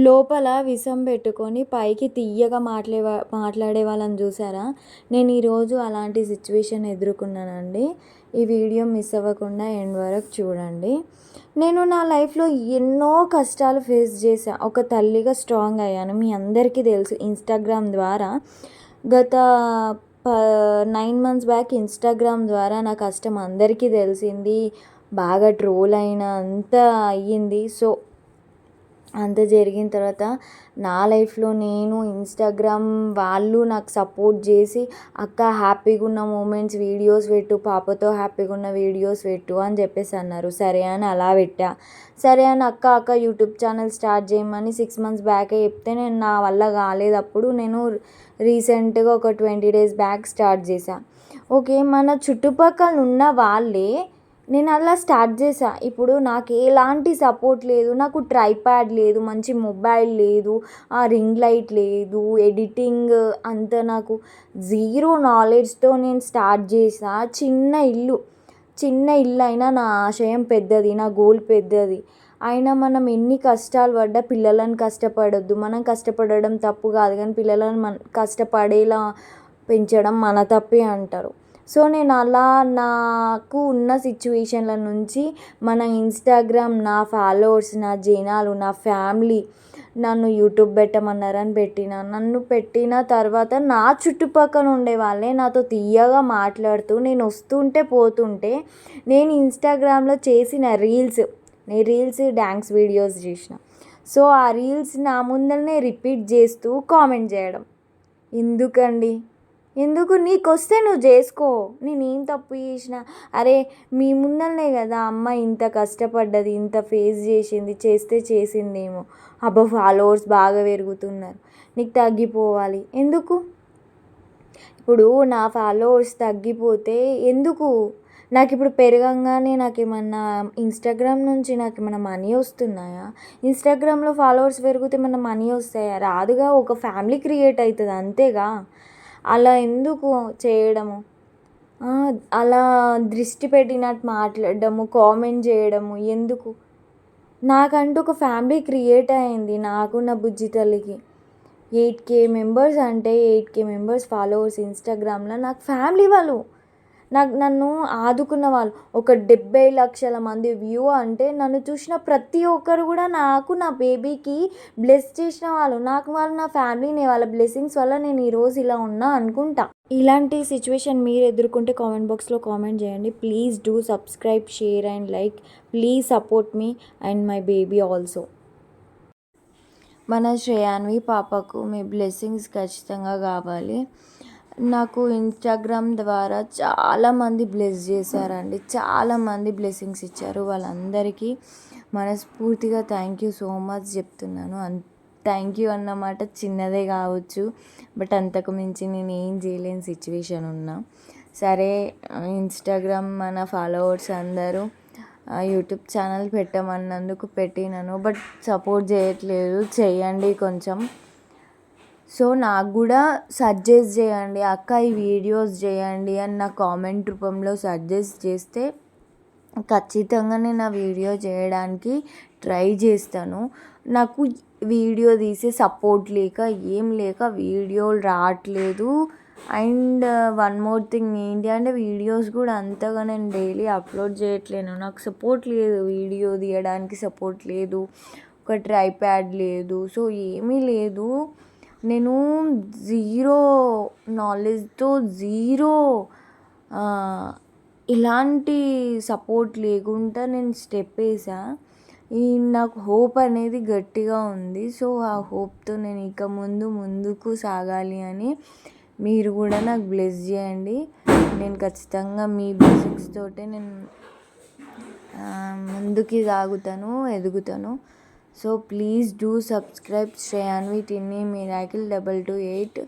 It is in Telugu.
లోపల విషం పెట్టుకొని పైకి తియ్యగా మాట్లాడే వాళ్ళని చూసారా? నేను ఈరోజు అలాంటి సిచ్యువేషన్ ఎదుర్కొన్నానండి. ఈ వీడియో మిస్ అవ్వకుండా ఎండ్ వరకు చూడండి. నేను నా లైఫ్లో ఎన్నో కష్టాలు ఫేస్ చేశా. ఒక తల్లిగా స్ట్రాంగ్ అయ్యాను. మీ అందరికీ తెలుసు ఇన్స్టాగ్రామ్ ద్వారా. గత ప 9 మంత్స్ బ్యాక్ ఇన్స్టాగ్రామ్ ద్వారా నా కష్టం అందరికీ తెలిసింది. బాగా ట్రోల్ అయినా అంతా అయ్యింది. సో అంత జరిగిన తర్వాత నా లైఫ్లో నేను ఇన్స్టాగ్రామ్ వాళ్ళు నాకు సపోర్ట్ చేసి అక్క హ్యాపీగా ఉన్న మూమెంట్స్ వీడియోస్ పెట్టు, పాపతో హ్యాపీగా ఉన్న వీడియోస్ పెట్టు అని చెప్పేసి అన్నారు. సరే అని అలా పెట్టా. సరే అని అక్క యూట్యూబ్ ఛానల్ స్టార్ట్ చేయమని 6 మంత్స్ బ్యాకే చెప్తే నేను నా వల్ల కాలేదు. అప్పుడు నేను రీసెంట్గా ఒక 20 డేస్ బ్యాక్ స్టార్ట్ చేశా. ఓకే, మన చుట్టుపక్కల ఉన్న వాళ్ళే నేను అలా స్టార్ట్ చేశా. ఇప్పుడు నాకు ఎలాంటి సపోర్ట్ లేదు, నాకు ట్రైప్యాడ్ లేదు, మంచి మొబైల్ లేదు, రింగ్ లైట్ లేదు, ఎడిటింగ్ అంత నాకు జీరో నాలెడ్జ్తో నేను స్టార్ట్ చేసా. చిన్న ఇల్లు అయినా నా ఆశయం పెద్దది, నా గోల్ పెద్దది. అయినా మనం ఎన్ని కష్టాలు పడ్డా పిల్లలను కష్టపడొద్దు. మనం కష్టపడడం తప్పు కాదు, కానీ పిల్లలను కష్టపడేలా పెంచడం మన తప్పే అంటారు. సో నేను అలా నాకు ఉన్న సిచ్యువేషన్ల నుంచి మన ఇన్స్టాగ్రామ్, నా ఫాలోవర్స్, నా జనాలు, నా ఫ్యామిలీ నన్ను యూట్యూబ్ పెట్టమన్నారని నన్ను పెట్టిన తర్వాత నా చుట్టుపక్కల ఉండే వాళ్ళే నాతో తీయగా మాట్లాడుతూ నేను వస్తుంటే పోతుంటే నేను ఇన్స్టాగ్రామ్లో చేసిన రీల్స్ డ్యాన్స్ వీడియోస్ చేసిన. సో ఆ రీల్స్ నా ముందరనే రిపీట్ చేస్తూ కామెంట్ చేయడం. ఎందుకు నీకు వస్తే నువ్వు చేసుకో, నేనేం తప్పు చేసిన? అరే మీ ముందరనే కదా అమ్మ ఇంత కష్టపడ్డది, ఇంత ఫేస్ చేసింది, చేసిందేమో. అబ్బా ఫాలోవర్స్ బాగా పెరుగుతున్నారు, నీకు తగ్గిపోవాలి ఎందుకు? ఇప్పుడు నా ఫాలోవర్స్ తగ్గిపోతే ఎందుకు? నాకు ఇప్పుడు పెరగంగానే నాకేమన్నా ఇన్స్టాగ్రామ్ నుంచి నాకేమన్నా మనీ వస్తున్నాయా? ఇన్స్టాగ్రామ్లో ఫాలోవర్స్ పెరిగితే ఏమన్నా మనీ వస్తాయా? రాదుగా. ఒక ఫ్యామిలీ క్రియేట్ అవుతుంది అంతేగా. అలా ఎందుకు చేయడము? అలా దృష్టి పెట్టినట్టు మాట్లాడడము, కామెంట్ చేయడము ఎందుకు? నాకంటూ ఒక ఫ్యామిలీ క్రియేట్ అయింది, నాకు నా బుజ్జి తల్లికి. 8K మెంబర్స్ అంటే 8K మెంబర్స్ ఫాలోవర్స్ ఇన్స్టాగ్రామ్లో నాకు ఫ్యామిలీ. వాళ్ళు నన్ను ఆదుకున్న వాళ్ళు. ఒక 70 లక్షల మంది వ్యూ అంటే నన్ను చూసిన ప్రతి ఒక్కరు కూడా నాకు, నా బేబీకి బ్లెస్ చేసిన వాళ్ళు. వాళ్ళు నా ఫ్యామిలీనే. వాళ్ళ బ్లెస్సింగ్స్ వల్ల నేను ఈరోజు ఇలా ఉన్నా అనుకుంటా. ఇలాంటి సిచ్యువేషన్ మీరు ఎదుర్కొంటే కామెంట్ బాక్స్లో కామెంట్ చేయండి. Please do subscribe, share and like. Please support me and my baby also. మన శ్రేయాన్వి పాపకు మీ బ్లెస్సింగ్స్ ఖచ్చితంగా కావాలి. నాకు ఇన్స్టాగ్రామ్ ద్వారా చాలామంది బ్లెస్ చేశారండి, చాలామంది బ్లెస్సింగ్స్ ఇచ్చారు. వాళ్ళందరికీ మనస్ఫూర్తిగా థ్యాంక్ యూ సో మచ్ చెప్తున్నాను. థ్యాంక్ యూ అన్నమాట చిన్నదే కావచ్చు, బట్ అంతకు మించి నేను ఏం చేయలేని సిచ్యువేషన్ ఉన్నా. సరే, ఇన్స్టాగ్రామ్ మన ఫాలోవర్స్ అందరూ యూట్యూబ్ ఛానల్ పెట్టమన్నందుకు పెట్టినాను, బట్ సపోర్ట్ చేయట్లేదు. చేయండి కొంచెం. సో నాకు కూడా సజెస్ట్ చేయండి, అక్క ఈ వీడియోస్ చేయండి అని నా కామెంట్ రూపంలో సజెస్ట్ చేస్తే ఖచ్చితంగా నేను ఆ వీడియో చేయడానికి ట్రై చేస్తాను. నాకు వీడియో తీసే సపోర్ట్ లేక ఏం లేక వీడియోలు రావట్లేదు. అండ్ వన్ మోర్ థింగ్ ఏంటి అంటే వీడియోస్ కూడా అంతగా నేను డైలీ అప్లోడ్ చేయట్లేను. నాకు సపోర్ట్ లేదు, వీడియో తీయడానికి సపోర్ట్ లేదు, ఒక ట్రైప్యాడ్ లేదు, సో ఏమీ లేదు. నేను జీరో నాలెడ్జ్తో ఇలాంటి సపోర్ట్ లేకుండా నేను స్టెప్ వేసా. నాకు హోప్ అనేది గట్టిగా ఉంది. సో ఆ హోప్తో నేను ఇక ముందుకు సాగాలి అని మీరు కూడా నాకు బ్లెస్ చేయండి. నేను ఖచ్చితంగా మీ బ్లెస్సింగ్స్ తోటే నేను ముందుకి సాగుతాను, ఎదుగుతాను. So please do subscribe Shreyanvi Tinny miracle 228.